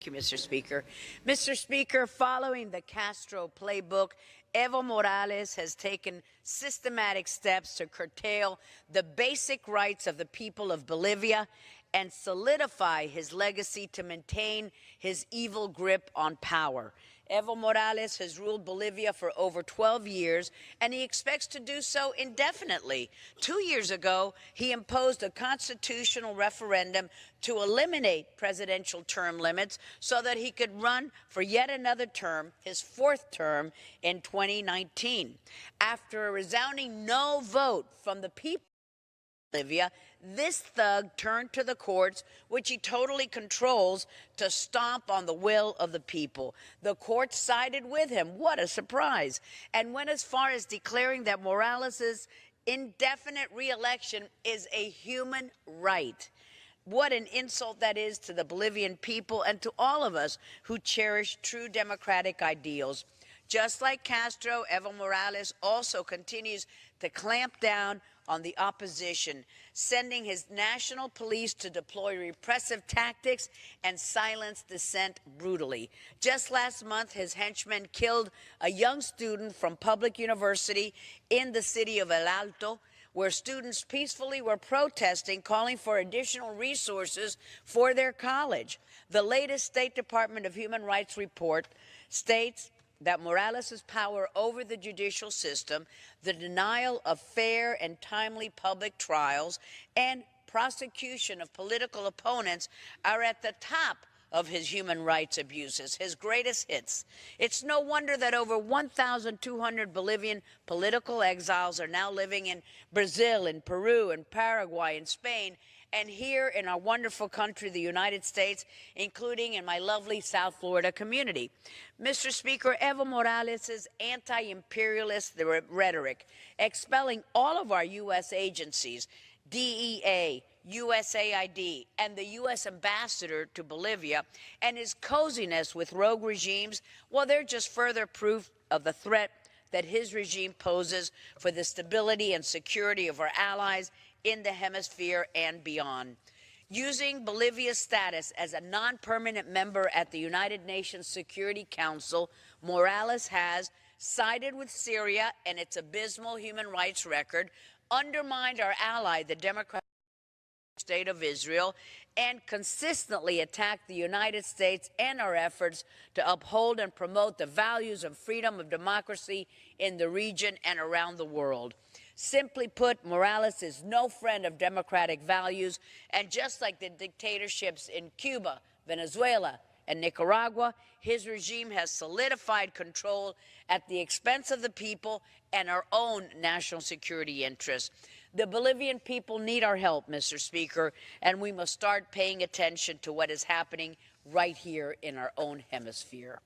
Thank you, Mr. Speaker. Mr. Speaker, following the Castro playbook, Evo Morales has taken systematic steps to curtail the basic rights of the people of Bolivia and solidify his legacy to maintain his evil grip on power. Evo Morales has ruled Bolivia for over 12 years, and he expects to do so indefinitely. 2 years ago, he imposed a constitutional referendum to eliminate presidential term limits so that he could run for yet another term, his fourth term, in 2019. After a resounding no vote from the people of Bolivia, this thug turned to the courts, which he totally controls, to stomp on the will of the people. The courts sided with him. What a surprise. And went as far as declaring that Morales' indefinite re-election is a human right. What an insult that is to the Bolivian people and to all of us who cherish true democratic ideals. Just like Castro, Evo Morales also continues to clamp down on the opposition, sending his national police to deploy repressive tactics and silence dissent brutally. Just last month, his henchmen killed a young student from public university in the city of El Alto, where students peacefully were protesting, calling for additional resources for their college. The latest State Department of Human Rights report states that Morales' power over the judicial system, the denial of fair and timely public trials, and prosecution of political opponents are at the top of his human rights abuses, his greatest hits. It's no wonder that over 1,200 Bolivian political exiles are now living in Brazil, in Peru, in Paraguay, in Spain, and here in our wonderful country, the United States, including in my lovely South Florida community. Mr. Speaker, Evo Morales' anti-imperialist rhetoric, expelling all of our U.S. agencies, DEA, USAID, and the U.S. ambassador to Bolivia, and his coziness with rogue regimes, well, they're just further proof of the threat that his regime poses for the stability and security of our allies in the hemisphere and beyond. Using Bolivia's status as a non-permanent member at the United Nations Security Council, Morales has sided with Syria and its abysmal human rights record, undermined our ally, the Democratic State of Israel, and consistently attacked the United States and our efforts to uphold and promote the values of freedom of democracy in the region and around the world. Simply put, Morales is no friend of democratic values, and just like the dictatorships in Cuba, Venezuela, and Nicaragua, his regime has solidified control at the expense of the people and our own national security interests. The Bolivian people need our help, Mr. Speaker, and we must start paying attention to what is happening right here in our own hemisphere.